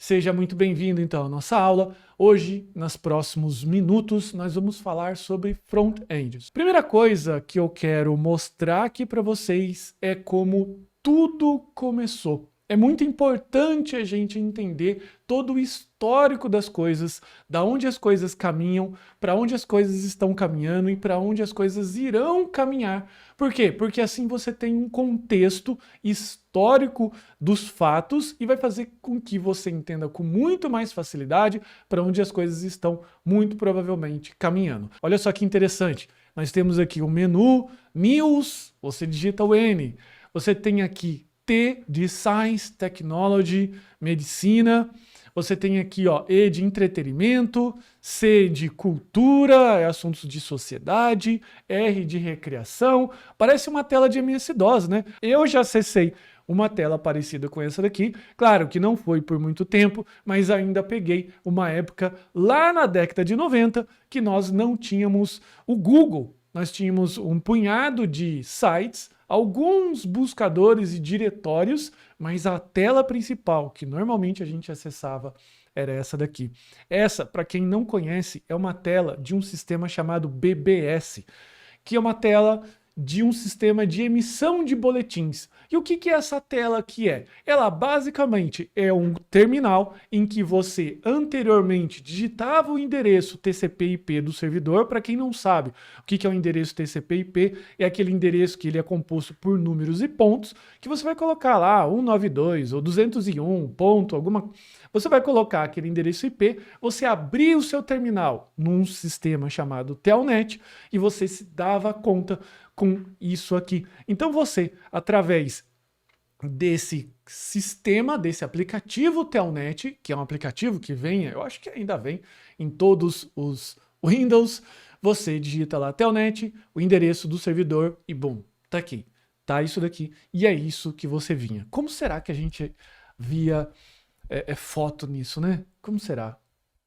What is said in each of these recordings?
Seja muito bem-vindo então à nossa aula. Hoje, nos próximos minutos, nós vamos falar sobre front-ends. Primeira coisa que eu quero mostrar aqui para vocês é como tudo começou. É muito importante a gente entender todo o histórico das coisas, da onde as coisas caminham, para onde as coisas estão caminhando e para onde as coisas irão caminhar. Por quê? Porque assim você tem um contexto histórico dos fatos e vai fazer com que você entenda com muito mais facilidade para onde as coisas estão muito provavelmente caminhando. Olha só que interessante. Nós temos aqui o menu News, você digita o N. Você tem aqui T de Science, Technology, Medicina. Você tem aqui ó, E de entretenimento, C de cultura, assuntos de sociedade, R de recreação. Parece uma tela de MS-DOS, né? Eu já acessei uma tela parecida com essa daqui. Claro que não foi por muito tempo, mas ainda peguei uma época lá na década de 90 que nós não tínhamos o Google. Nós tínhamos um punhado de sites, alguns buscadores e diretórios, mas a tela principal que normalmente a gente acessava era essa daqui. Essa, para quem não conhece, é uma tela de um sistema chamado BBS, que é uma tela de um sistema de emissão de boletins. E o que é essa tela aqui é? Ela basicamente é um terminal em que você anteriormente digitava o endereço TCP/IP do servidor. Para quem não sabe o que é o endereço TCP/IP, é aquele endereço que ele é composto por números e pontos, que você vai colocar lá 192 ou 201 ponto, alguma... Você vai colocar aquele endereço IP, você abria o seu terminal num sistema chamado Telnet e você se dava conta com isso aqui. Então você, através desse sistema, desse aplicativo Telnet, que é um aplicativo que vem, eu acho que ainda vem em todos os Windows, você digita lá Telnet, o endereço do servidor e bum, tá aqui. Tá isso daqui. E é isso que você vinha. Como será que a gente via foto nisso, né? Como será?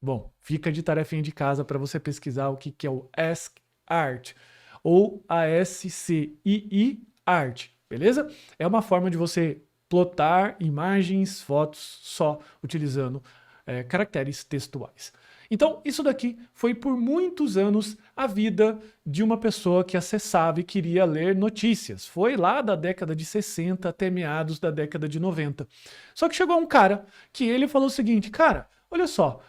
Bom, fica de tarefinha de casa para você pesquisar o que é o ASCII ou ASCII Art, beleza? É uma forma de você plotar imagens, fotos só utilizando caracteres textuais. Então, isso daqui foi por muitos anos a vida de uma pessoa que acessava e queria ler notícias. Foi lá da década de 60 até meados da década de 90. Só que chegou um cara que ele falou o seguinte, cara, olha só,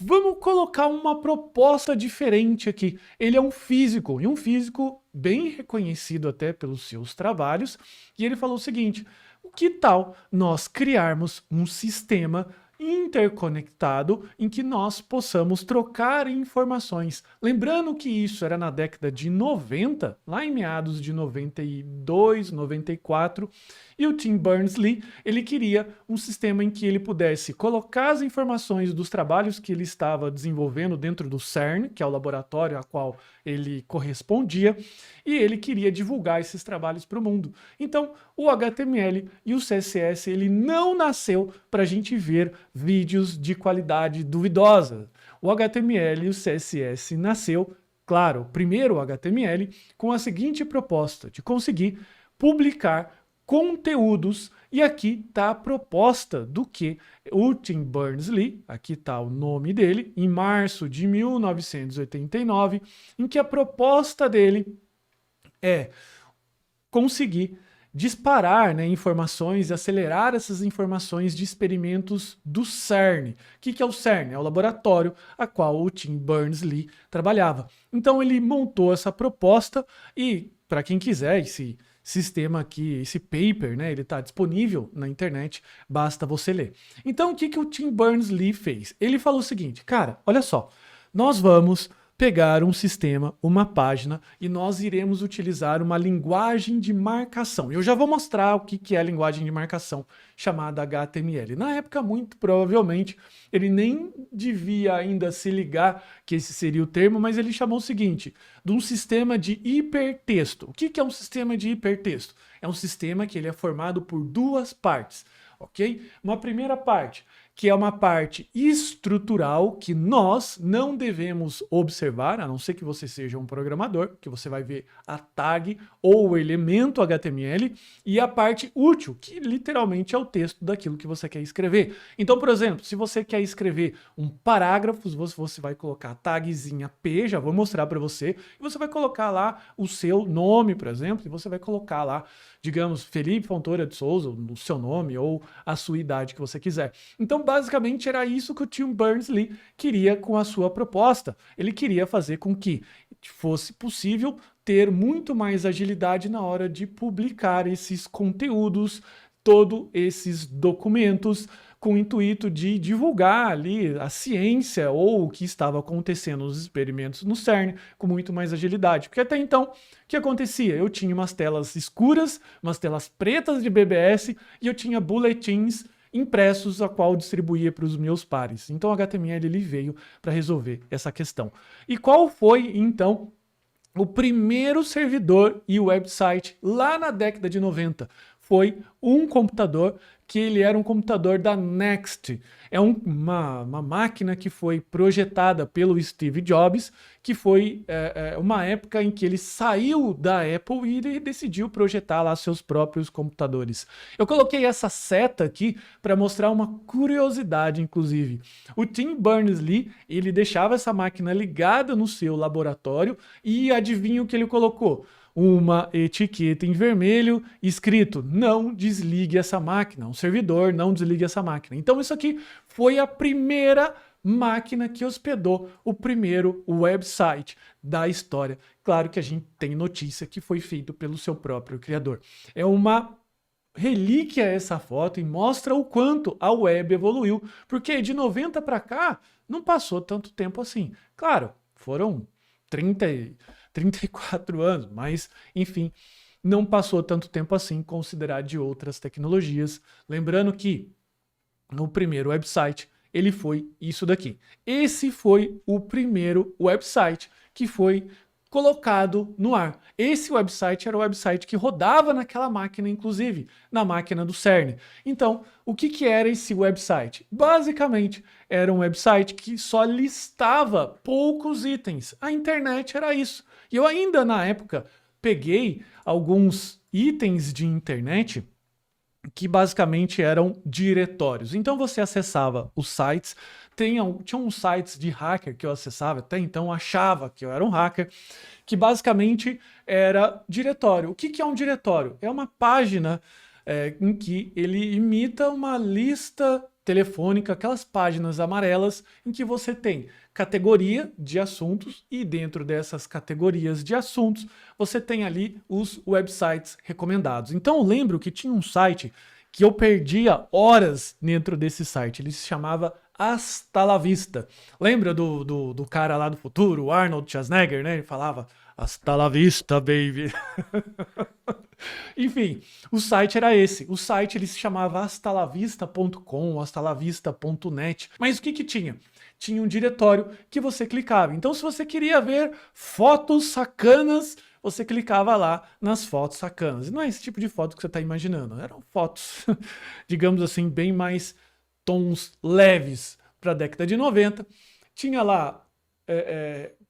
vamos colocar uma proposta diferente aqui. Ele é um físico, e um físico bem reconhecido até pelos seus trabalhos, e ele falou o seguinte, o que tal nós criarmos um sistema interconectado em que nós possamos trocar informações. Lembrando que isso era na década de 90, lá em meados de 92, 94, e o Tim Berners-Lee, ele queria um sistema em que ele pudesse colocar as informações dos trabalhos que ele estava desenvolvendo dentro do CERN, que é o laboratório a qual ele correspondia, e ele queria divulgar esses trabalhos para o mundo. Então, o HTML e o CSS, ele não nasceu para a gente ver vídeos de qualidade duvidosa. O HTML e o CSS nasceu, claro, primeiro o HTML, com a seguinte proposta, de conseguir publicar conteúdos, e aqui está a proposta do que o Tim Berners-Lee, aqui está o nome dele, em março de 1989, em que a proposta dele é conseguir disparar, né, informações e acelerar essas informações de experimentos do CERN. O que é o CERN? É o laboratório a qual o Tim Berners-Lee trabalhava. Então ele montou essa proposta e, para quem quiser, esse sistema aqui, esse paper, né, ele está disponível na internet, basta você ler. Então o que o Tim Berners-Lee fez? Ele falou o seguinte, cara, olha só, nós vamos pegar um sistema, uma página, e nós iremos utilizar uma linguagem de marcação. Eu já vou mostrar o que é a linguagem de marcação, chamada HTML. Na época, muito provavelmente, ele nem devia ainda se ligar que esse seria o termo, mas ele chamou o seguinte, de um sistema de hipertexto. O que é um sistema de hipertexto? É um sistema que ele é formado por duas partes, ok? Uma primeira parte que é uma parte estrutural que nós não devemos observar, a não ser que você seja um programador, que você vai ver a tag ou o elemento HTML, e a parte útil, que literalmente é o texto daquilo que você quer escrever. Então, por exemplo, se você quer escrever um parágrafo, você vai colocar a tagzinha P, já vou mostrar para você, e você vai colocar lá o seu nome, por exemplo, e você vai colocar lá, digamos, Felipe Fontoura de Souza, o seu nome ou a sua idade que você quiser. Então, basicamente, era isso que o Tim Berners-Lee queria com a sua proposta. Ele queria fazer com que fosse possível ter muito mais agilidade na hora de publicar esses conteúdos, todos esses documentos, com o intuito de divulgar ali a ciência ou o que estava acontecendo nos experimentos no CERN com muito mais agilidade. Porque até então, o que acontecia? Eu tinha umas telas escuras, umas telas pretas de BBS e eu tinha boletins impressos a qual distribuía para os meus pares. Então o HTML ele veio para resolver essa questão. E qual foi, então, o primeiro servidor e website lá na década de 90? Foi um computador que ele era um computador da Next. É uma máquina que foi projetada pelo Steve Jobs, que foi uma época em que ele saiu da Apple e ele decidiu projetar lá seus próprios computadores. Eu coloquei essa seta aqui para mostrar uma curiosidade, inclusive. O Tim Berners-Lee, ele deixava essa máquina ligada no seu laboratório e adivinha o que ele colocou? Uma etiqueta em vermelho escrito: não desligue essa máquina, um servidor, não desligue essa máquina. Então isso aqui foi a primeira máquina que hospedou o primeiro website da história. Claro que a gente tem notícia que foi feito pelo seu próprio criador. É uma relíquia essa foto e mostra o quanto a web evoluiu, porque de 90 para cá não passou tanto tempo assim. Claro, foram 34 anos, mas, enfim, não passou tanto tempo assim, considerado de outras tecnologias. Lembrando que no primeiro website, ele foi isso daqui. Esse foi o primeiro website que foi colocado no ar. Esse website era o website que rodava naquela máquina, inclusive, na máquina do CERN. Então, o que era esse website? Basicamente, era um website que só listava poucos itens. A internet era isso. E eu ainda, na época, peguei alguns itens de internet que basicamente eram diretórios. Então você acessava os sites, tinham uns sites de hacker que eu acessava, até então achava que eu era um hacker, que basicamente era diretório. O que é um diretório? É uma página em que ele imita uma lista telefônica, aquelas páginas amarelas em que você tem categoria de assuntos e dentro dessas categorias de assuntos você tem ali os websites recomendados. Então eu lembro que tinha um site que eu perdia horas dentro desse site, ele se chamava Hasta la Vista. Lembra do cara lá do futuro, o Arnold Schwarzenegger, né? Ele falava Hasta la vista, baby. Enfim, o site era esse. O site ele se chamava hastalavista.com, hastalavista.net. Mas o que tinha? Tinha um diretório que você clicava. Então, se você queria ver fotos sacanas, você clicava lá nas fotos sacanas. E não é esse tipo de foto que você está imaginando. Eram fotos, digamos assim, bem mais tons leves para a década de 90. Tinha lá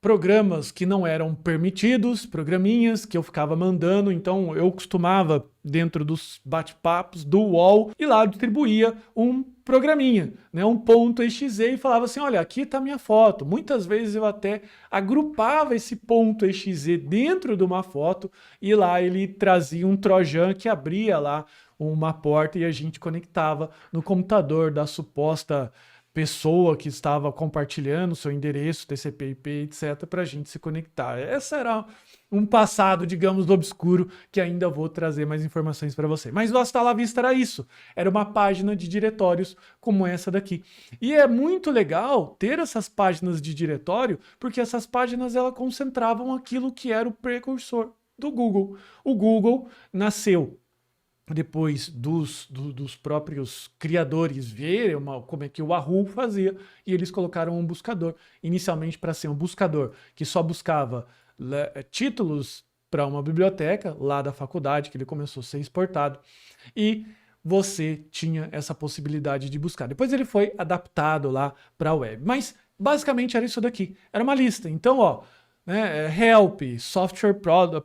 programas que não eram permitidos, programinhas que eu ficava mandando, então eu costumava, dentro dos bate-papos do UOL, ir lá distribuía um programinha, né, um .exe e falava assim, olha, aqui está minha foto. Muitas vezes eu até agrupava esse .exe dentro de uma foto e lá ele trazia um trojan que abria lá uma porta e a gente conectava no computador da suposta pessoa que estava compartilhando seu endereço, TCP/IP, etc, para a gente se conectar. Essa era um passado, digamos, obscuro, que ainda vou trazer mais informações para você. Mas o Hasta la Vista era isso. Era uma página de diretórios como essa daqui. E é muito legal ter essas páginas de diretório, porque essas páginas elas concentravam aquilo que era o precursor do Google. O Google nasceu depois dos próprios criadores verem como é que o Yahoo fazia, e eles colocaram um buscador, inicialmente para ser um buscador que só buscava títulos para uma biblioteca lá da faculdade, que ele começou a ser exportado, e você tinha essa possibilidade de buscar. Depois ele foi adaptado lá para a web, mas basicamente era isso daqui, era uma lista. Então, ó, né, help, software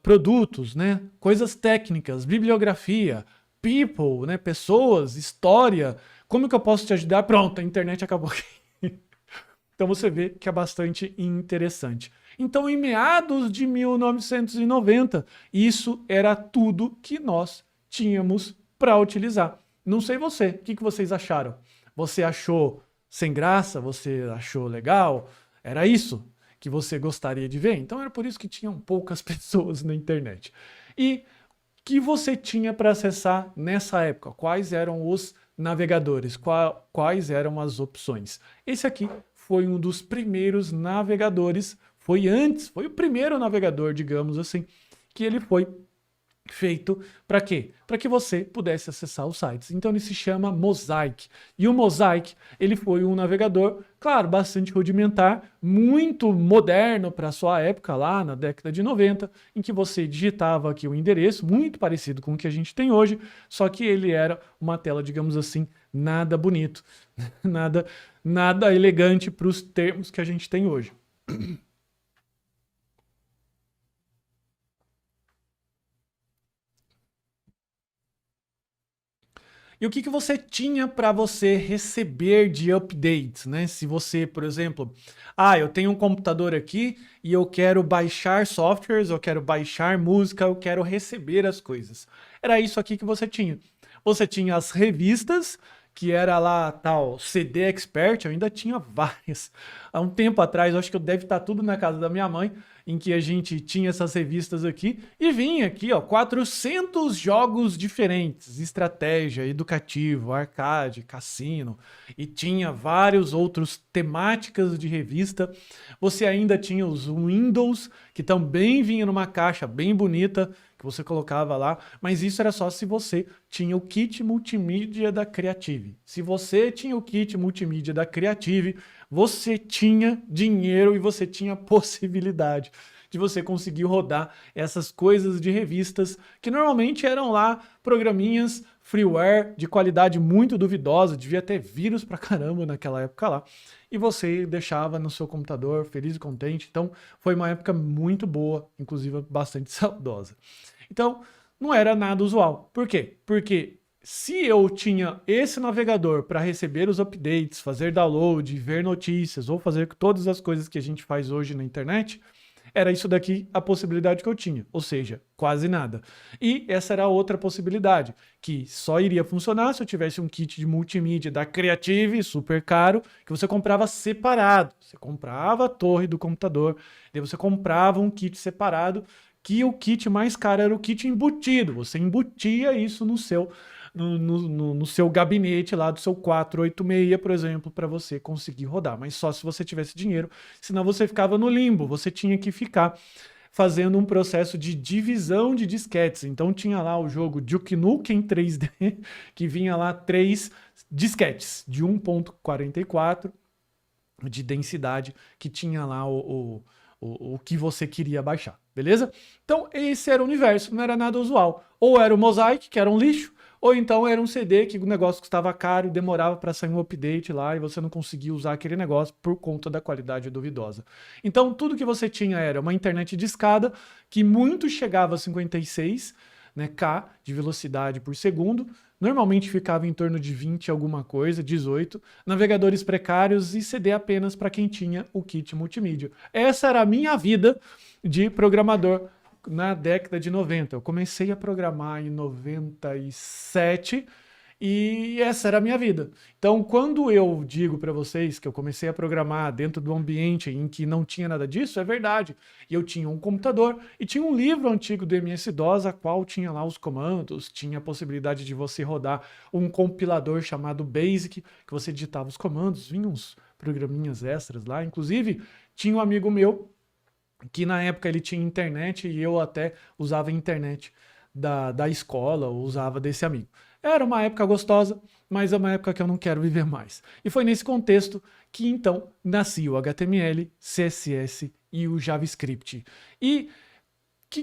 produtos, né, coisas técnicas, bibliografia, people, né, pessoas, história, como que eu posso te ajudar? Pronto, a internet acabou aqui. Então você vê que é bastante interessante. Então, em meados de 1990, isso era tudo que nós tínhamos para utilizar. Não sei você, o que vocês acharam? Você achou sem graça? Você achou legal? Era isso que você gostaria de ver? Então era por isso que tinham poucas pessoas na internet. E que você tinha para acessar nessa época? Quais eram os navegadores? Quais eram as opções? Esse aqui foi um dos primeiros navegadores, foi o primeiro navegador, digamos assim, que ele foi feito para quê? Para que você pudesse acessar os sites. Então ele se chama Mosaic. E o Mosaic, ele foi um navegador, claro, bastante rudimentar, muito moderno para a sua época lá na década de 90, em que você digitava aqui o endereço, muito parecido com o que a gente tem hoje, só que ele era uma tela, digamos assim, nada bonito, nada elegante para os termos que a gente tem hoje. E o que você tinha para você receber de updates, né? Se você, por exemplo, eu tenho um computador aqui e eu quero baixar softwares, eu quero baixar música, eu quero receber as coisas. Era isso aqui que você tinha. Você tinha as revistas, que era lá tal CD Expert, eu ainda tinha várias. Há um tempo atrás, eu acho que deve estar tudo na casa da minha mãe, em que a gente tinha essas revistas aqui, e vinha aqui, ó, 400 jogos diferentes, estratégia, educativo, arcade, cassino, e tinha vários outros temáticas de revista. Você ainda tinha os Windows, que também vinha numa caixa bem bonita, que você colocava lá, mas isso era só se você tinha o kit multimídia da Creative. Se você tinha o kit multimídia da Creative, você tinha dinheiro e você tinha possibilidade de você conseguir rodar essas coisas de revistas, que normalmente eram lá programinhas freeware de qualidade muito duvidosa, devia ter vírus pra caramba naquela época lá, e você deixava no seu computador feliz e contente. Então foi uma época muito boa, inclusive bastante saudosa. Então não era nada usual. Por quê? Porque se eu tinha esse navegador para receber os updates, fazer download, ver notícias ou fazer todas as coisas que a gente faz hoje na internet, era isso daqui a possibilidade que eu tinha, ou seja, quase nada. E essa era a outra possibilidade, que só iria funcionar se eu tivesse um kit de multimídia da Creative, super caro, que você comprava separado. Você comprava a torre do computador, daí você comprava um kit separado, que o kit mais caro era o kit embutido. Você embutia isso no seu gabinete lá do seu 486, por exemplo, para você conseguir rodar. Mas só se você tivesse dinheiro, senão você ficava no limbo. Você tinha que ficar fazendo um processo de divisão de disquetes. Então tinha lá o jogo Duke Nukem 3D, que vinha lá 3 disquetes de 1.44 de densidade, que tinha lá o que você queria baixar, beleza? Então esse era o universo, não era nada usual. Ou era o Mosaic, que era um lixo, ou então era um CD que o negócio custava caro e demorava para sair um update lá e você não conseguia usar aquele negócio por conta da qualidade duvidosa. Então tudo que você tinha era uma internet discada que muito chegava a 56, né, K de velocidade por segundo, normalmente ficava em torno de 20 alguma coisa, 18, navegadores precários e CD apenas para quem tinha o kit multimídia. Essa era a minha vida de programador na década de 90. Eu comecei a programar em 97 e essa era a minha vida. Então, quando eu digo para vocês que eu comecei a programar dentro do ambiente em que não tinha nada disso, é verdade. E eu tinha um computador e tinha um livro antigo do MS-DOS, a qual tinha lá os comandos, tinha a possibilidade de você rodar um compilador chamado BASIC, que você digitava os comandos, vinham uns programinhas extras lá. Inclusive, tinha um amigo meu que na época ele tinha internet e eu até usava a internet da escola, ou usava desse amigo. Era uma época gostosa, mas é uma época que eu não quero viver mais. E foi nesse contexto que então nascia o HTML, CSS e o JavaScript. E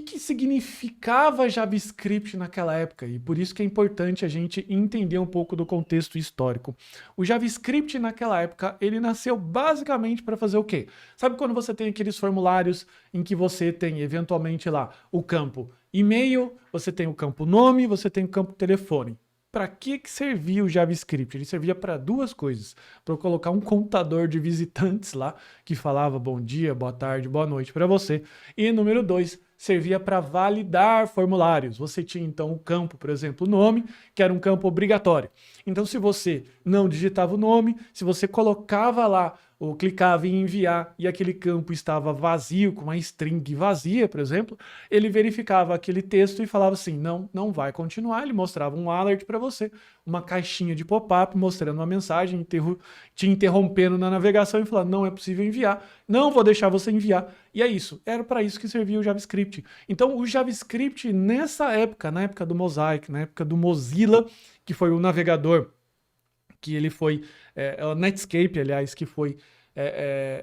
que significava JavaScript naquela época? E por isso que é importante a gente entender um pouco do contexto histórico. O JavaScript naquela época, ele nasceu basicamente para fazer o quê? Sabe quando você tem aqueles formulários em que você tem eventualmente lá o campo e-mail, você tem o campo nome, você tem o campo telefone. Para que servia o JavaScript? Ele servia para duas coisas. Para eu colocar um contador de visitantes lá, que falava bom dia, boa tarde, boa noite para você. E número 2, servia para validar formulários. Você tinha então o campo, por exemplo, o nome, que era um campo obrigatório. Então, se você não digitava o nome, se você colocava lá ou clicava em enviar e aquele campo estava vazio, com uma string vazia, por exemplo, ele verificava aquele texto e falava assim, não vai continuar. Ele mostrava um alert para você, uma caixinha de pop-up mostrando uma mensagem, te interrompendo na navegação e falando, não é possível enviar, não vou deixar você enviar. E é isso, era para isso que servia o JavaScript. Então o JavaScript nessa época, na época do Mosaic, na época do Mozilla, que foi o navegador, que ele foi, o Netscape, aliás, que foi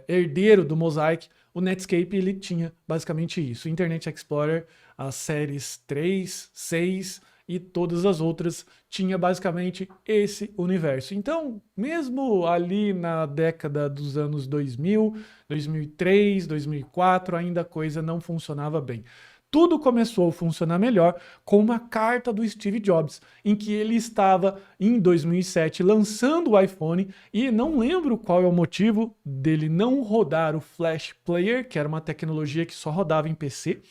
herdeiro do Mosaic, o Netscape ele tinha basicamente isso, Internet Explorer, as séries 3, 6 e todas as outras, tinha basicamente esse universo. Então, mesmo ali na década dos anos 2000, 2003, 2004, ainda a coisa não funcionava bem. Tudo começou a funcionar melhor com uma carta do Steve Jobs, em que ele estava, em 2007, lançando o iPhone, e não lembro qual é o motivo dele não rodar o Flash Player, que era uma tecnologia que só rodava em PC.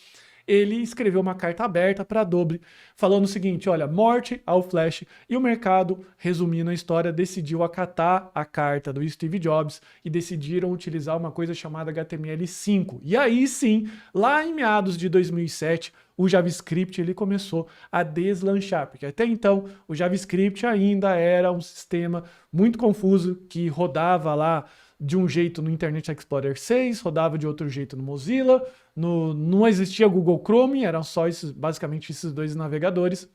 Ele escreveu uma carta aberta para a Adobe, falando o seguinte, olha, morte ao Flash, e o mercado, resumindo a história, decidiu acatar a carta do Steve Jobs e decidiram utilizar uma coisa chamada HTML5. E aí sim, lá em meados de 2007, o JavaScript ele começou a deslanchar, porque até então o JavaScript ainda era um sistema muito confuso que rodava lá de um jeito no Internet Explorer 6, rodava de outro jeito no Mozilla, não existia Google Chrome, eram só basicamente esses dois navegadores.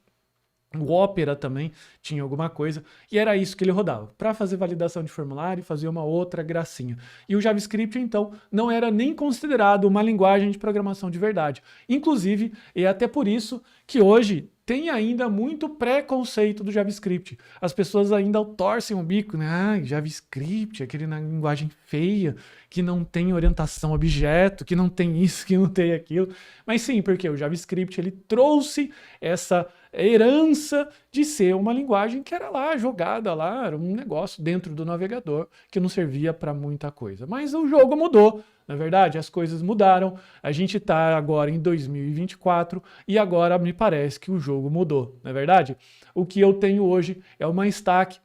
O Opera também tinha alguma coisa, e era isso que ele rodava, para fazer validação de formulário e fazer uma outra gracinha. E o JavaScript, então, não era nem considerado uma linguagem de programação de verdade. Inclusive, é até por isso que hoje tem ainda muito preconceito do JavaScript. As pessoas ainda torcem o bico, né? Ah, JavaScript, aquele na linguagem feia, que não tem orientação a objeto, que não tem isso, que não tem aquilo. Mas sim, porque o JavaScript ele trouxe essa herança de ser uma linguagem que era lá, jogada lá, era um negócio dentro do navegador que não servia para muita coisa. Mas o jogo mudou. Na verdade, as coisas mudaram, a gente está agora em 2024 e agora me parece que o jogo mudou, não é verdade? O que eu tenho hoje é uma stack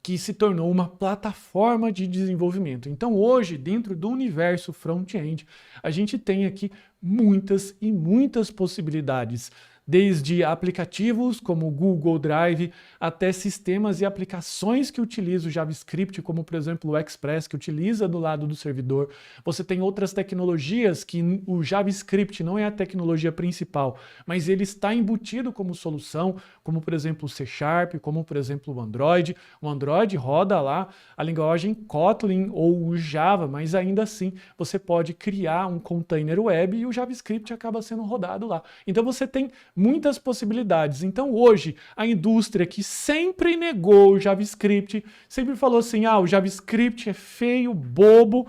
que se tornou uma plataforma de desenvolvimento. Então hoje, dentro do universo front-end, a gente tem aqui muitas e muitas possibilidades, desde aplicativos como o Google Drive, até sistemas e aplicações que utilizam o JavaScript, como por exemplo o Express, que utiliza do lado do servidor. Você tem outras tecnologias que o JavaScript não é a tecnologia principal, mas ele está embutido como solução, como por exemplo o C Sharp, como por exemplo o Android. O Android roda lá a linguagem Kotlin ou o Java, mas ainda assim você pode criar um container web e o JavaScript acaba sendo rodado lá. Então você tem muitas possibilidades. Então hoje a indústria que sempre negou o JavaScript, sempre falou assim, o JavaScript é feio, bobo,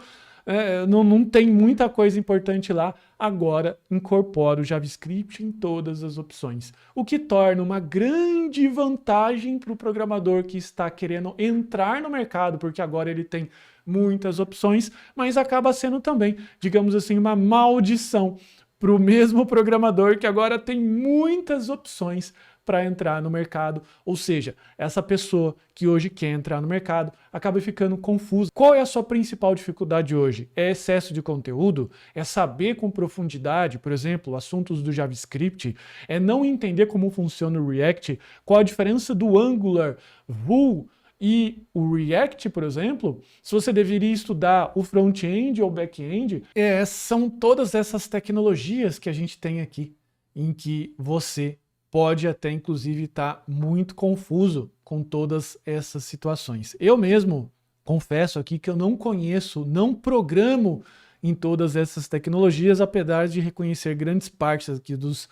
não tem muita coisa importante lá, agora incorpora o JavaScript em todas as opções. O que torna uma grande vantagem para o programador que está querendo entrar no mercado, porque agora ele tem muitas opções, mas acaba sendo também, digamos assim, uma maldição para o mesmo programador que agora tem muitas opções para entrar no mercado, ou seja, essa pessoa que hoje quer entrar no mercado acaba ficando confusa. Qual é a sua principal dificuldade hoje? É excesso de conteúdo? É saber com profundidade, por exemplo, assuntos do JavaScript? É não entender como funciona o React? Qual a diferença do Angular, Vue e o React, por exemplo? Se você deveria estudar o front-end ou back-end, são todas essas tecnologias que a gente tem aqui, em que você pode até inclusive estar muito confuso com todas essas situações. Eu mesmo confesso aqui que eu não conheço, não programo em todas essas tecnologias, apesar de reconhecer grandes partes aqui dos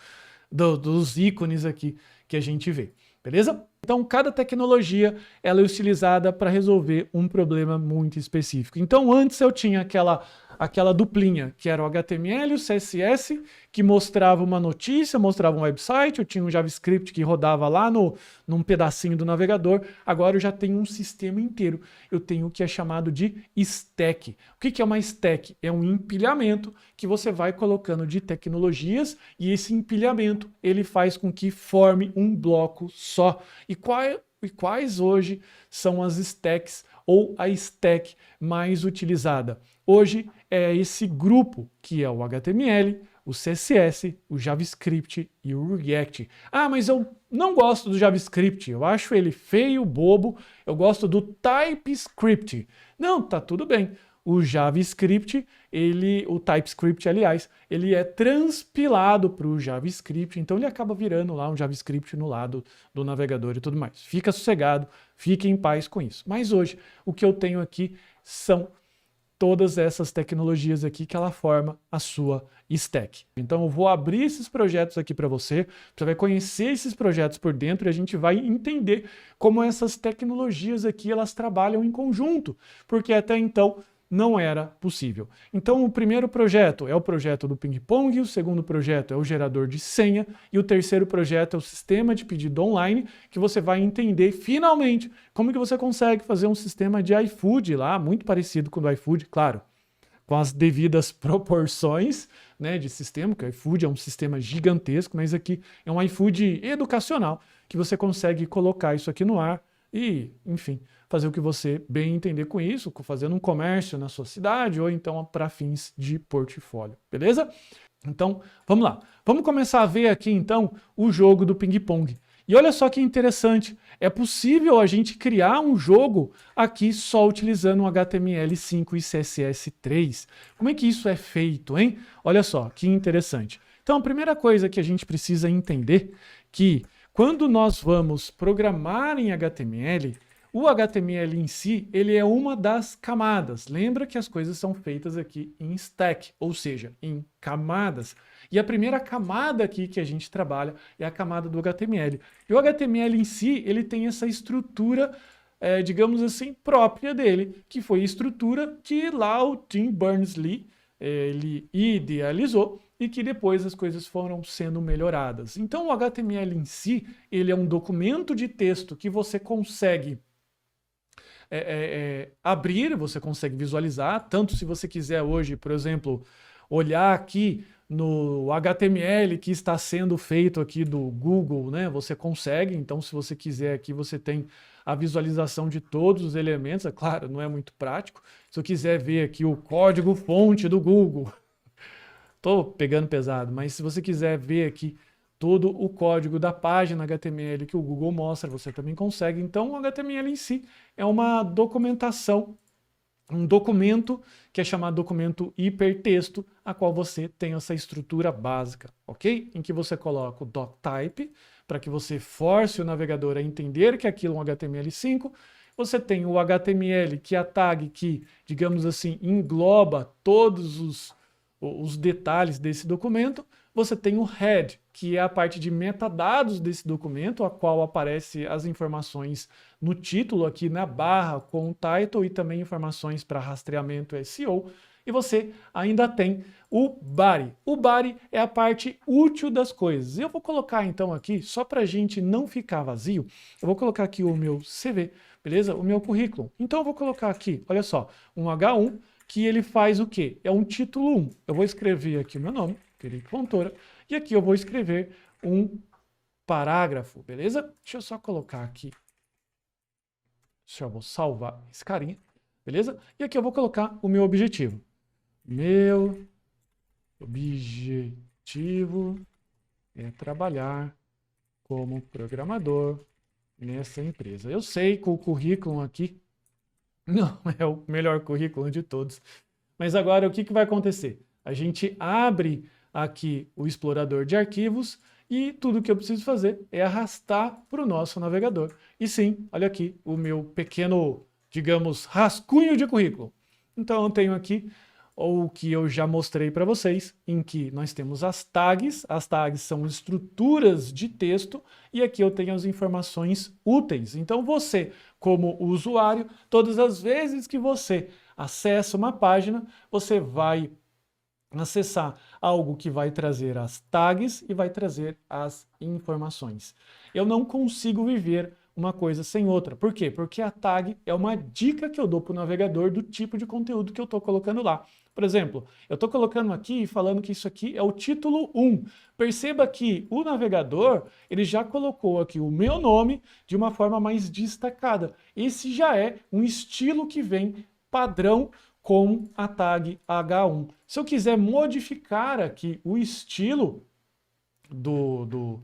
ícones aqui que a gente vê, beleza? Então, cada tecnologia ela é utilizada para resolver um problema muito específico. Então, antes eu tinha aquela duplinha, que era o HTML e o CSS, que mostrava uma notícia, mostrava um website, eu tinha um JavaScript que rodava lá num pedacinho do navegador. Agora eu já tenho um sistema inteiro. Eu tenho o que é chamado de stack. O que é uma stack? É um empilhamento que você vai colocando de tecnologias e esse empilhamento ele faz com que forme um bloco só. E quais hoje são as stacks ou a stack mais utilizada? Hoje é esse grupo que é o HTML, o CSS, o JavaScript e o React. Ah, mas eu não gosto do JavaScript, eu acho ele feio, bobo, eu gosto do TypeScript. Não, tá tudo bem. O JavaScript, o TypeScript, aliás, ele é transpilado para o JavaScript, então ele acaba virando lá um JavaScript no lado do navegador e tudo mais. Fica sossegado, fique em paz com isso. Mas hoje, o que eu tenho aqui são todas essas tecnologias aqui que ela forma a sua stack. Então eu vou abrir esses projetos aqui para você vai conhecer esses projetos por dentro e a gente vai entender como essas tecnologias aqui elas trabalham em conjunto, porque até então não era possível. Então o primeiro projeto é o projeto do ping-pong, o segundo projeto é o gerador de senha e o terceiro projeto é o sistema de pedido online, que você vai entender finalmente como que você consegue fazer um sistema de iFood lá, muito parecido com o do iFood, claro, com as devidas proporções, né, de sistema, porque o iFood é um sistema gigantesco, mas aqui é um iFood educacional, que você consegue colocar isso aqui no ar e, enfim, fazer o que você bem entender com isso, fazendo um comércio na sua cidade ou então para fins de portfólio, beleza? Então, vamos lá. Vamos começar a ver aqui, então, o jogo do ping-pong. E olha só que interessante, é possível a gente criar um jogo aqui só utilizando um HTML5 e CSS3. Como é que isso é feito, hein? Olha só, que interessante. Então, a primeira coisa que a gente precisa entender que quando nós vamos programar em HTML, o HTML em si, ele é uma das camadas. Lembra que as coisas são feitas aqui em stack, ou seja, em camadas. E a primeira camada aqui que a gente trabalha é a camada do HTML. E o HTML em si, ele tem essa estrutura, digamos assim, própria dele, que foi a estrutura que lá o Tim Berners-Lee ele idealizou e que depois as coisas foram sendo melhoradas. Então o HTML em si, ele é um documento de texto que você consegue abrir, você consegue visualizar, tanto se você quiser hoje, por exemplo, olhar aqui no HTML que está sendo feito aqui do Google, né? Você consegue, então se você quiser aqui, você tem a visualização de todos os elementos, é claro, não é muito prático. Se eu quiser ver aqui o código-fonte do Google, estou pegando pesado, mas se você quiser ver aqui todo o código da página HTML que o Google mostra, você também consegue. Então, o HTML em si é uma documentação, um documento que é chamado documento hipertexto, a qual você tem essa estrutura básica, ok? Em que você coloca o doctype, para que você force o navegador a entender que aquilo é um HTML5. Você tem o HTML, que é a tag que, digamos assim, engloba todos os detalhes desse documento. Você tem o head, que é a parte de metadados desse documento, a qual aparece as informações no título, aqui na barra com o title e também informações para rastreamento SEO. E você ainda tem o body. O body é a parte útil das coisas. Eu vou colocar então aqui, só para a gente não ficar vazio, eu vou colocar aqui o meu CV, beleza? O meu currículo. Então eu vou colocar aqui, olha só, um H1, que ele faz o quê? É um título 1. Eu vou escrever aqui o meu nome, Felipe Fontoura, e aqui eu vou escrever um parágrafo, beleza? Deixa eu só colocar aqui. Eu vou salvar esse carinha, beleza? E aqui eu vou colocar o meu objetivo. Meu objetivo é trabalhar como programador nessa empresa. Eu sei que o currículo aqui não é o melhor currículo de todos, mas agora o que vai acontecer? A gente abre aqui o explorador de arquivos e tudo que eu preciso fazer é arrastar para o nosso navegador. E sim, olha aqui o meu pequeno, digamos, rascunho de currículo. Então eu tenho aqui ou que eu já mostrei para vocês, em que nós temos as tags são estruturas de texto, e aqui eu tenho as informações úteis. Então você, como usuário, todas as vezes que você acessa uma página, você vai acessar algo que vai trazer as tags e vai trazer as informações. Eu não consigo viver uma coisa sem outra. Por quê? Porque a tag é uma dica que eu dou para o navegador do tipo de conteúdo que eu estou colocando lá. Por exemplo, eu estou colocando aqui falando que isso aqui é o título 1. Perceba que o navegador ele já colocou aqui o meu nome de uma forma mais destacada. Esse já é um estilo que vem padrão com a tag H1. Se eu quiser modificar aqui o estilo do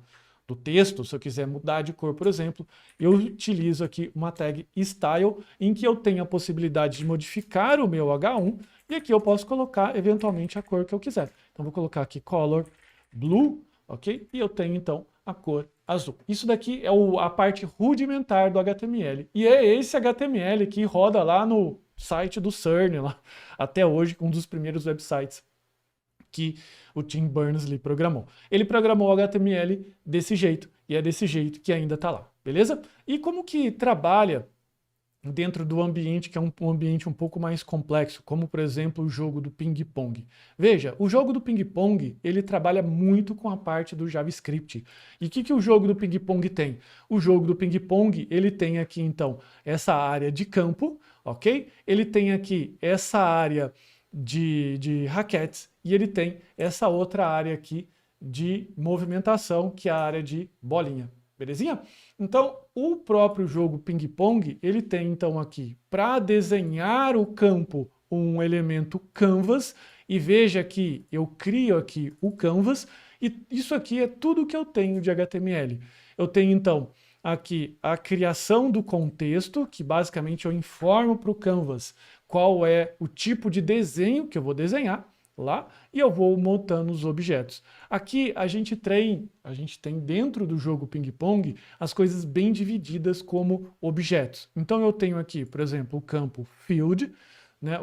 texto, se eu quiser mudar de cor, por exemplo, eu utilizo aqui uma tag Style, em que eu tenho a possibilidade de modificar o meu H1, e aqui eu posso colocar, eventualmente, a cor que eu quiser. Então, vou colocar aqui Color Blue, ok? E eu tenho, então, a cor azul. Isso daqui é a parte rudimentar do HTML. E é esse HTML que roda lá no site do CERN, lá, até hoje, um dos primeiros websites que o Tim Berners-Lee programou. Ele programou o HTML desse jeito, e é desse jeito que ainda está lá, beleza? E como que trabalha dentro do ambiente, que é um ambiente um pouco mais complexo, como, por exemplo, o jogo do ping-pong. Veja, o jogo do ping-pong, ele trabalha muito com a parte do JavaScript. E o que o jogo do ping-pong tem? O jogo do ping-pong, ele tem aqui, então, essa área de campo, ok? Ele tem aqui essa área de raquetes, e ele tem essa outra área aqui de movimentação, que é a área de bolinha. Belezinha? Então, o próprio jogo ping-pong, ele tem então aqui, para desenhar o campo, um elemento canvas, e veja que eu crio aqui o canvas, e isso aqui é tudo que eu tenho de HTML. Eu tenho então aqui a criação do contexto, que basicamente eu informo para o canvas qual é o tipo de desenho que eu vou desenhar lá, e eu vou montando os objetos. Aqui a gente tem dentro do jogo ping-pong as coisas bem divididas como objetos. Então eu tenho aqui, por exemplo, o campo field, né,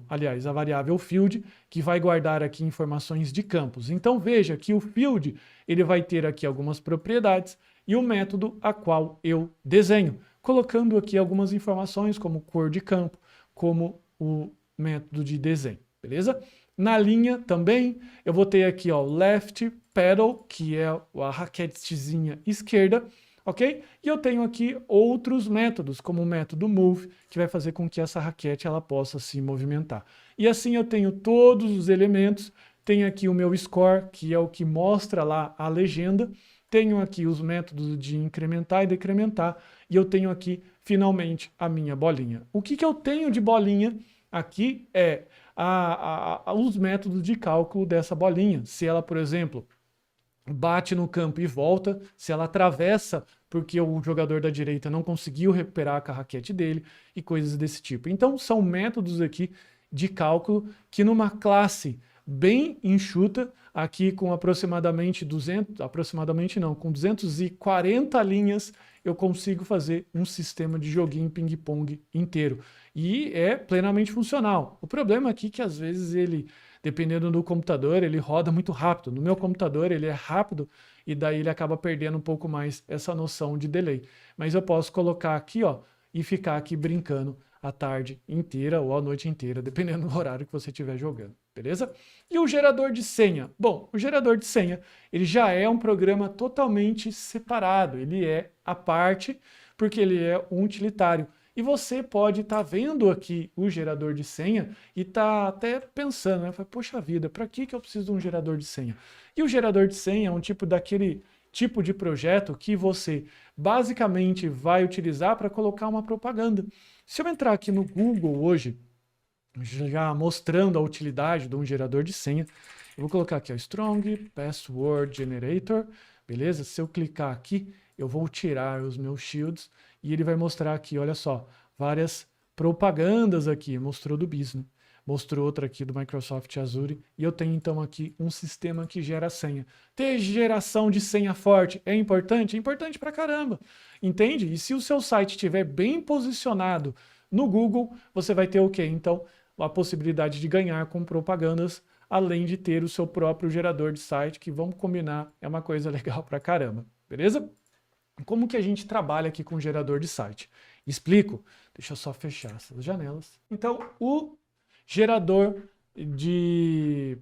aliás, a variável field, que vai guardar aqui informações de campos. Então veja que o field ele vai ter aqui algumas propriedades e o método a qual eu desenho, colocando aqui algumas informações como cor de campo, como o método de desenho, beleza? Na linha também, eu vou ter aqui, ó, left pedal, que é a raquetezinha esquerda, ok? E eu tenho aqui outros métodos, como o método move, que vai fazer com que essa raquete ela possa se movimentar. E assim eu tenho todos os elementos, tenho aqui o meu score, que é o que mostra lá a legenda, tenho aqui os métodos de incrementar e decrementar, e eu tenho aqui, finalmente, a minha bolinha. O que eu tenho de bolinha aqui é os métodos de cálculo dessa bolinha. Se ela, por exemplo, bate no campo e volta, se ela atravessa porque o jogador da direita não conseguiu recuperar a raquete dele e coisas desse tipo. Então são métodos aqui de cálculo que numa classe bem enxuta, aqui com aproximadamente 240 linhas, eu consigo fazer um sistema de joguinho ping-pong inteiro. E é plenamente funcional. O problema aqui é que às vezes ele, dependendo do computador, ele roda muito rápido. No meu computador ele é rápido e daí ele acaba perdendo um pouco mais essa noção de delay. Mas eu posso colocar aqui, ó, e ficar aqui brincando a tarde inteira ou a noite inteira, dependendo do horário que você estiver jogando, beleza? E o gerador de senha? Bom, o gerador de senha, ele já é um programa totalmente separado, ele é à parte, porque ele é um utilitário. E você pode estar vendo aqui o gerador de senha e tá até pensando, né? Poxa vida, para que eu preciso de um gerador de senha? E o gerador de senha é um daquele tipo de projeto que você basicamente vai utilizar para colocar uma propaganda. Se eu entrar aqui no Google hoje, já mostrando a utilidade de um gerador de senha, eu vou colocar aqui, ó, Strong Password Generator, beleza? Se eu clicar aqui, eu vou tirar os meus shields e ele vai mostrar aqui, olha só, várias propagandas aqui, mostrou do Business, mostrou outra aqui do Microsoft Azure, e eu tenho então aqui um sistema que gera senha. Ter geração de senha forte é importante? É importante pra caramba, entende? E se o seu site estiver bem posicionado no Google, você vai ter o quê? Então, a possibilidade de ganhar com propagandas, além de ter o seu próprio gerador de site, que vamos combinar, é uma coisa legal pra caramba, beleza? Como que a gente trabalha aqui com gerador de site? Explico. Deixa eu só fechar essas janelas. Então, o gerador de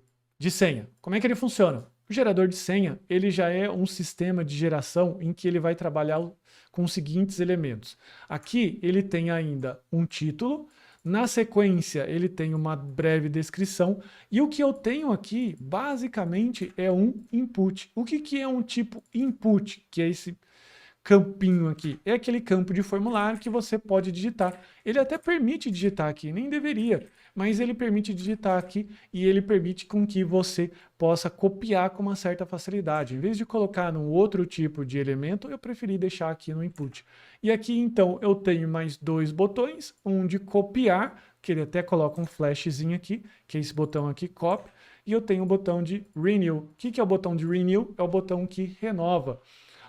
senha, como é que ele funciona? O gerador de senha, ele já é um sistema de geração em que ele vai trabalhar com os seguintes elementos. Aqui ele tem ainda um título, na sequência ele tem uma breve descrição, e o que eu tenho aqui, basicamente, é um input. O que é um tipo input, que é esse campinho aqui? É aquele campo de formulário que você pode digitar. Ele até permite digitar aqui, nem deveria, mas ele permite digitar aqui e ele permite com que você possa copiar com uma certa facilidade. Em vez de colocar num outro tipo de elemento, eu preferi deixar aqui no input. E aqui então eu tenho mais dois botões, um de copiar, que ele até coloca um flashzinho aqui, que é esse botão aqui, copy, e eu tenho o botão de renew. O que é o botão de renew? É o botão que renova.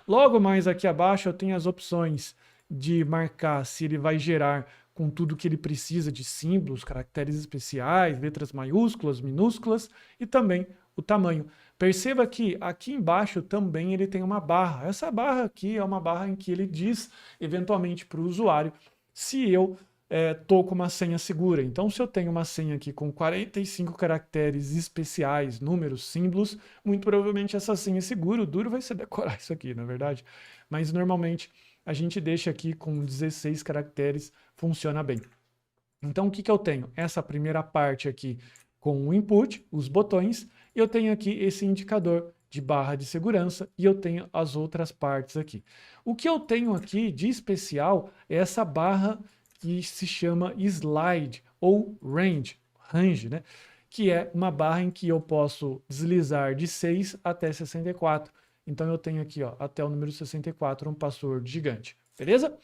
Logo mais aqui abaixo eu tenho as opções de marcar se ele vai gerar com tudo que ele precisa de símbolos, caracteres especiais, letras maiúsculas, minúsculas e também o tamanho. Perceba que aqui embaixo também ele tem uma barra. Essa barra aqui é uma barra em que ele diz eventualmente para o usuário se eu estou com uma senha segura. Então, se eu tenho uma senha aqui com 45 caracteres especiais, números, símbolos, muito provavelmente essa senha é segura. O duro vai ser decorar isso aqui, na verdade. Mas, normalmente, a gente deixa aqui com 16 caracteres, funciona bem. Então, o que eu tenho? Essa primeira parte aqui com o input, os botões, e eu tenho aqui esse indicador de barra de segurança, e eu tenho as outras partes aqui. O que eu tenho aqui de especial é essa barra que se chama slide ou range, né? Que é uma barra em que eu posso deslizar de 6 até 64. Então eu tenho aqui, ó, até o número 64, um password gigante, beleza?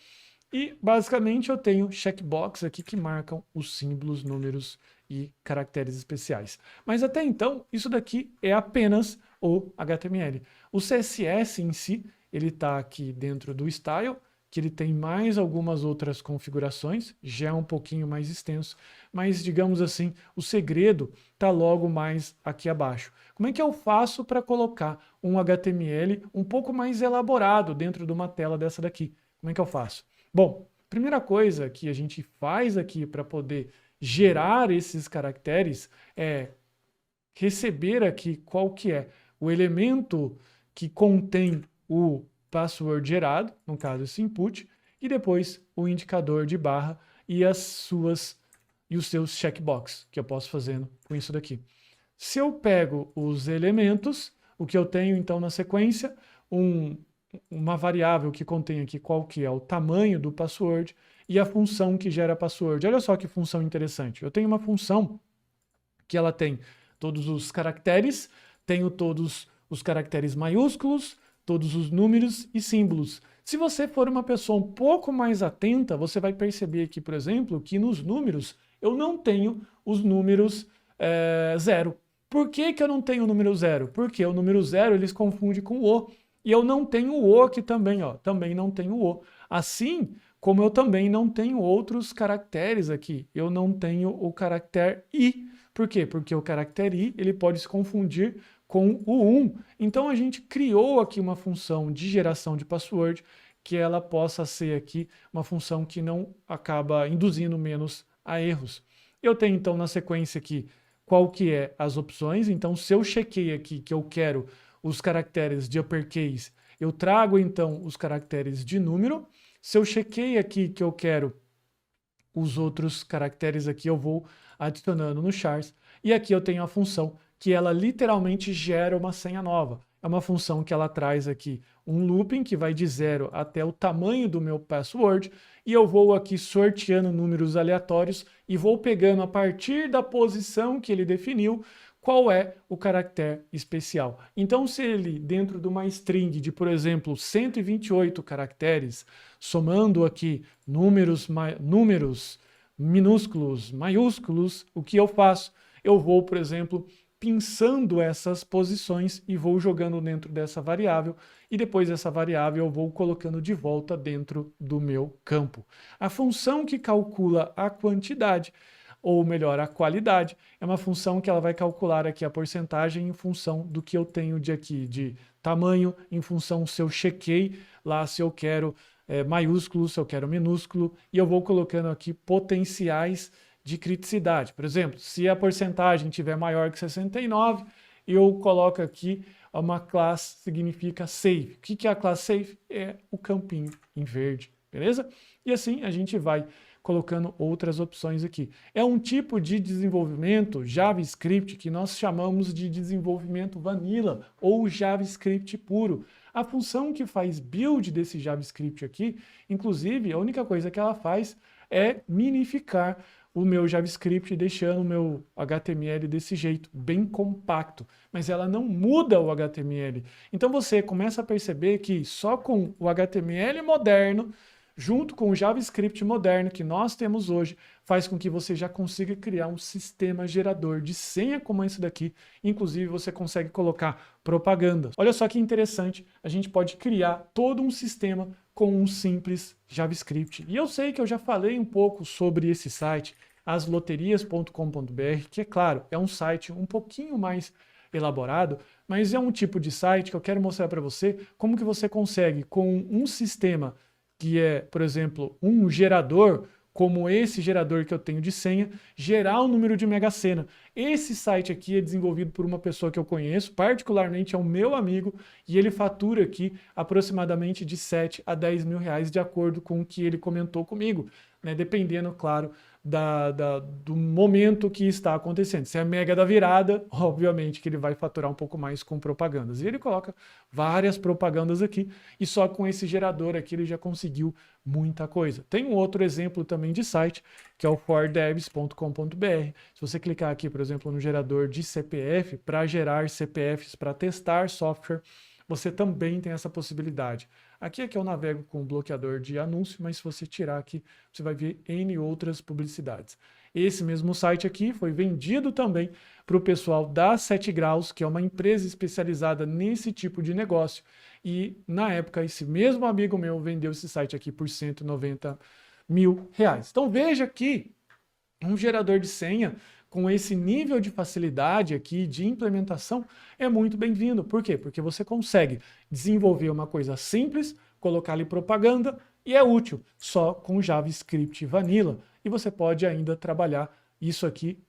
E basicamente eu tenho checkbox aqui que marcam os símbolos, números e caracteres especiais. Mas até então, isso daqui é apenas o HTML. O CSS em si, ele está aqui dentro do style, que ele tem mais algumas outras configurações, já é um pouquinho mais extenso, mas digamos assim, o segredo está logo mais aqui abaixo. Como é que eu faço para colocar um HTML um pouco mais elaborado dentro de uma tela dessa daqui? Como é que eu faço? Bom, primeira coisa que a gente faz aqui para poder gerar esses caracteres é receber aqui qual que é o elemento que contém o password gerado, no caso esse input, e depois o indicador de barra e os seus checkbox, que eu posso fazendo com isso daqui. Se eu pego os elementos, o que eu tenho então na sequência, uma variável que contém aqui qual que é o tamanho do password e a função que gera password. Olha só que função interessante. Eu tenho uma função que ela tem todos os caracteres, tenho todos os caracteres maiúsculos, todos os números e símbolos. Se você for uma pessoa um pouco mais atenta, você vai perceber aqui, por exemplo, que nos números eu não tenho os números 0. Por que eu não tenho o número 0? Porque o número 0 eles confundem com o. E eu não tenho o O aqui também, ó. Também não tenho o O. Assim como eu também não tenho outros caracteres aqui. Eu não tenho o caractere I. Por quê? Porque o caractere I ele pode se confundir com o 1. Então a gente criou aqui uma função de geração de password que ela possa ser aqui uma função que não acaba induzindo menos a erros. Eu tenho então na sequência aqui qual que é as opções. Então se eu chequei aqui que eu quero os caracteres de uppercase, eu trago então os caracteres de número. Se eu chequei aqui que eu quero os outros caracteres aqui, eu vou adicionando no chars. E aqui eu tenho a função que ela literalmente gera uma senha nova. É uma função que ela traz aqui um looping que vai de 0 até o tamanho do meu password e eu vou aqui sorteando números aleatórios e vou pegando a partir da posição que ele definiu qual é o caractere especial. Então, se ele, dentro de uma string de, por exemplo, 128 caracteres, somando aqui números minúsculos, maiúsculos, o que eu faço? Eu vou, por exemplo, pinçando essas posições e vou jogando dentro dessa variável e depois dessa variável eu vou colocando de volta dentro do meu campo. A função que calcula a quantidade ou melhor, a qualidade, é uma função que ela vai calcular aqui a porcentagem em função do que eu tenho de tamanho, em função se eu chequei lá se eu quero maiúsculo, se eu quero minúsculo, e eu vou colocando aqui potenciais de criticidade. Por exemplo, se a porcentagem tiver maior que 69, eu coloco aqui uma classe significa safe. O que é a classe safe? É o campinho em verde, beleza? E assim a gente vai colocando outras opções aqui. É um tipo de desenvolvimento JavaScript que nós chamamos de desenvolvimento vanilla ou JavaScript puro. A função que faz build desse JavaScript aqui, inclusive, a única coisa que ela faz é minificar o meu JavaScript, deixando o meu HTML desse jeito, bem compacto. Mas ela não muda o HTML. Então você começa a perceber que só com o HTML moderno, junto com o JavaScript moderno que nós temos hoje, faz com que você já consiga criar um sistema gerador de senha como esse daqui. Inclusive, você consegue colocar propagandas. Olha só que interessante, a gente pode criar todo um sistema com um simples JavaScript. E eu sei que eu já falei um pouco sobre esse site, asloterias.com.br, que é claro, é um site um pouquinho mais elaborado, mas é um tipo de site que eu quero mostrar para você como que você consegue, com um sistema que é, por exemplo, um gerador, como esse gerador que eu tenho de senha, gerar o número de Mega Sena. Esse site aqui é desenvolvido por uma pessoa que eu conheço, particularmente é um meu amigo, e ele fatura aqui aproximadamente de 7 a 10 mil reais, de acordo com o que ele comentou comigo, né? Dependendo, claro, do momento que está acontecendo. Se é mega da virada, obviamente que ele vai faturar um pouco mais com propagandas. E ele coloca várias propagandas aqui, e só com esse gerador aqui ele já conseguiu muita coisa. Tem um outro exemplo também de site, que é o fordevs.com.br. Se você clicar aqui, por exemplo, no gerador de CPF, para gerar CPFs para testar software, você também tem essa possibilidade. Aqui é que eu navego com o bloqueador de anúncio, mas se você tirar aqui, você vai ver N outras publicidades. Esse mesmo site aqui foi vendido também para o pessoal da 7 Graus, que é uma empresa especializada nesse tipo de negócio. E, na época, esse mesmo amigo meu vendeu esse site aqui por 190 mil reais. Então, veja que um gerador de senha com esse nível de facilidade aqui de implementação é muito bem-vindo. Por quê? Porque você consegue desenvolver uma coisa simples, colocar ali propaganda e é útil só com JavaScript Vanilla. E você pode ainda trabalhar isso aqui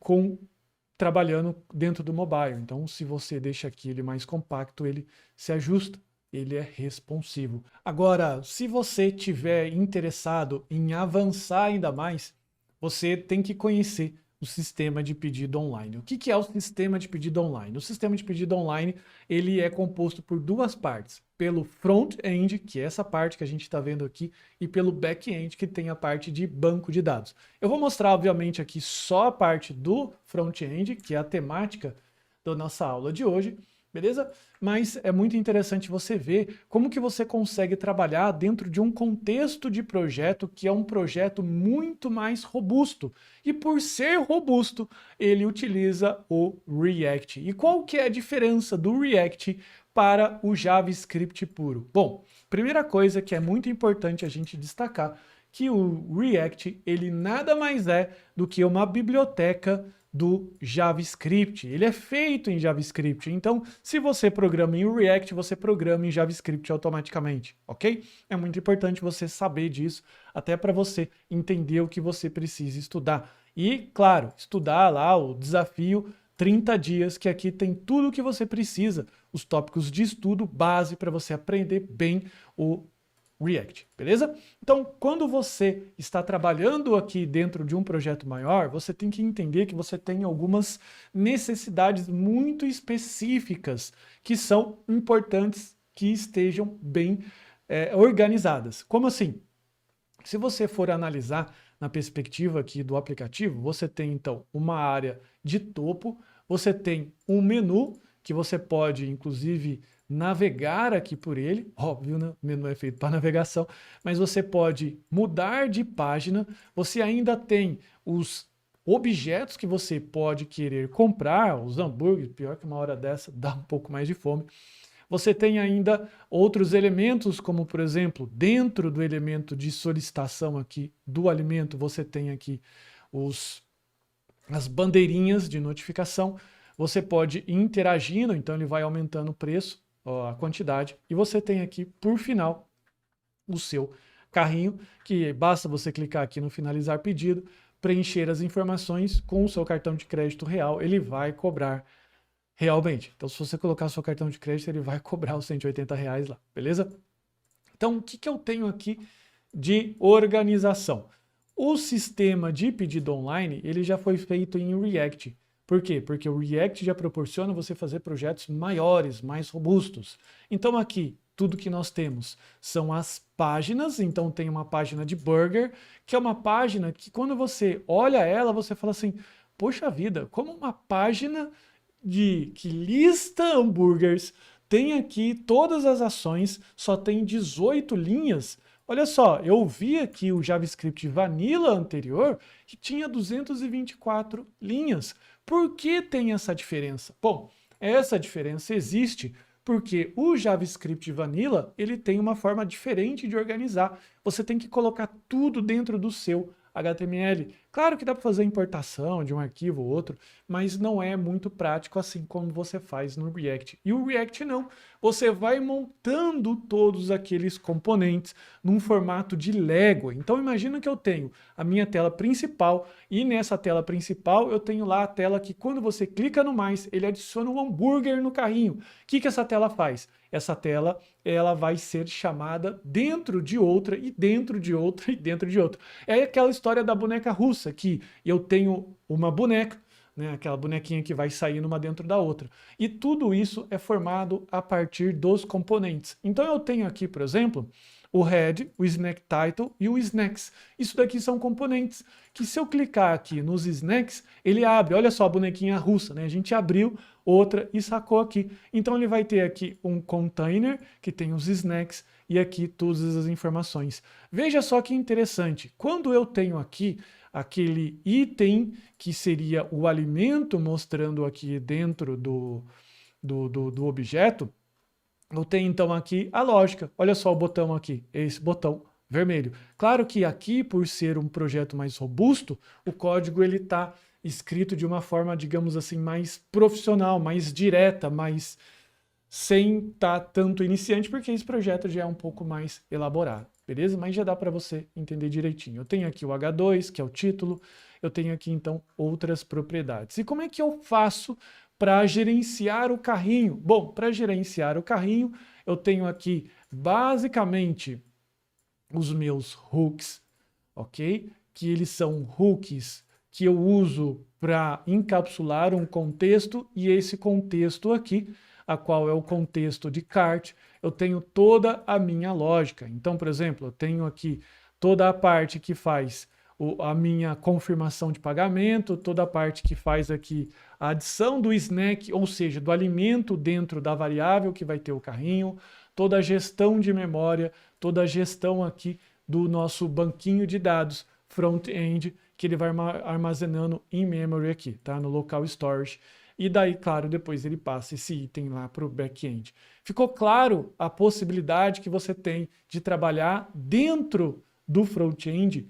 trabalhando dentro do mobile. Então, se você deixa aqui ele mais compacto, ele se ajusta. Ele é responsivo. Agora, se você tiver interessado em avançar ainda mais, você tem que conhecer o sistema de pedido online. O que é o sistema de pedido online? O sistema de pedido online ele é composto por duas partes. Pelo front-end, que é essa parte que a gente está vendo aqui, e pelo back-end, que tem a parte de banco de dados. Eu vou mostrar, obviamente, aqui só a parte do front-end, que é a temática da nossa aula de hoje, beleza? Mas é muito interessante você ver como que você consegue trabalhar dentro de um contexto de projeto que é um projeto muito mais robusto. E por ser robusto, ele utiliza o React. E qual que é a diferença do React para o JavaScript puro? Bom, primeira coisa que é muito importante a gente destacar, que o React, ele nada mais é do que uma biblioteca do JavaScript. Ele é feito em JavaScript. Então, se você programa em React, você programa em JavaScript automaticamente, ok? É muito importante você saber disso, até para você entender o que você precisa estudar. E, claro, estudar lá o desafio 30 dias, que aqui tem tudo o que você precisa, os tópicos de estudo base para você aprender bem o React, beleza? Então, quando você está trabalhando aqui dentro de um projeto maior, você tem que entender que você tem algumas necessidades muito específicas que são importantes que estejam bem organizadas. Como assim? Se você for analisar na perspectiva aqui do aplicativo, você tem então uma área de topo, você tem um menu que você pode, inclusive, navegar aqui por ele, óbvio, né? O menu é feito para navegação, mas você pode mudar de página, você ainda tem os objetos que você pode querer comprar, os hambúrgueres, pior que uma hora dessa dá um pouco mais de fome. Você tem ainda outros elementos, como por exemplo, dentro do elemento de solicitação aqui do alimento, você tem aqui os as bandeirinhas de notificação, você pode ir interagindo, então ele vai aumentando o preço, a quantidade, e você tem aqui, por final, o seu carrinho, que basta você clicar aqui no finalizar pedido, preencher as informações com o seu cartão de crédito real, ele vai cobrar realmente. Então, se você colocar seu cartão de crédito, ele vai cobrar os R$ 180 lá, beleza? Então, o que eu tenho aqui de organização? O sistema de pedido online, ele já foi feito em React. Por quê? Porque o React já proporciona você fazer projetos maiores, mais robustos. Então aqui, tudo que nós temos são as páginas. Então tem uma página de burger, que é uma página que quando você olha ela, você fala assim, poxa vida, como uma página que lista hambúrgueres, tem aqui todas as ações, só tem 18 linhas. Olha só, eu vi aqui o JavaScript Vanilla anterior que tinha 224 linhas. Por que tem essa diferença? Bom, essa diferença existe porque o JavaScript Vanilla ele tem uma forma diferente de organizar. Você tem que colocar tudo dentro do seu HTML. Claro que dá para fazer importação de um arquivo ou outro, mas não é muito prático assim como você faz no React. E o React não. Você vai montando todos aqueles componentes num formato de Lego. Então imagina que eu tenho a minha tela principal e nessa tela principal eu tenho lá a tela que quando você clica no mais, ele adiciona um hambúrguer no carrinho. O que essa tela faz? Essa tela ela vai ser chamada dentro de outra e dentro de outra e dentro de outra. É aquela história da boneca russa, que eu tenho uma boneca, né, aquela bonequinha que vai sair uma dentro da outra. E tudo isso é formado a partir dos componentes. Então eu tenho aqui, por exemplo, o head, o snack title e o snacks. Isso daqui são componentes que se eu clicar aqui nos snacks, ele abre. Olha só a bonequinha russa, né? A gente abriu outra e sacou aqui. Então ele vai ter aqui um container que tem os snacks e aqui todas as informações. Veja só que interessante. Quando eu tenho aqui aquele item que seria o alimento mostrando aqui dentro do objeto, eu tenho então aqui a lógica. Olha só o botão aqui, esse botão vermelho. Claro que aqui, por ser um projeto mais robusto, o código ele está escrito de uma forma, digamos assim, mais profissional, mais direta, mais sem estar tanto iniciante, porque esse projeto já é um pouco mais elaborado, beleza? Mas já dá para você entender direitinho. Eu tenho aqui o H2, que é o título, eu tenho aqui então outras propriedades. E como é que eu faço para gerenciar o carrinho? Bom, para gerenciar o carrinho, eu tenho aqui basicamente os meus hooks, ok? Que eles são hooks que eu uso para encapsular um contexto, e esse contexto aqui, a qual é o contexto de cart, eu tenho toda a minha lógica. Então, por exemplo, eu tenho aqui toda a parte que faz a minha confirmação de pagamento, toda a parte que faz aqui a adição do snack, ou seja, do alimento dentro da variável que vai ter o carrinho, toda a gestão de memória, toda a gestão aqui do nosso banquinho de dados front-end, que ele vai armazenando em memory aqui, tá? No local storage. E daí, claro, depois ele passa esse item lá para o back-end. Ficou claro a possibilidade que você tem de trabalhar dentro do front-end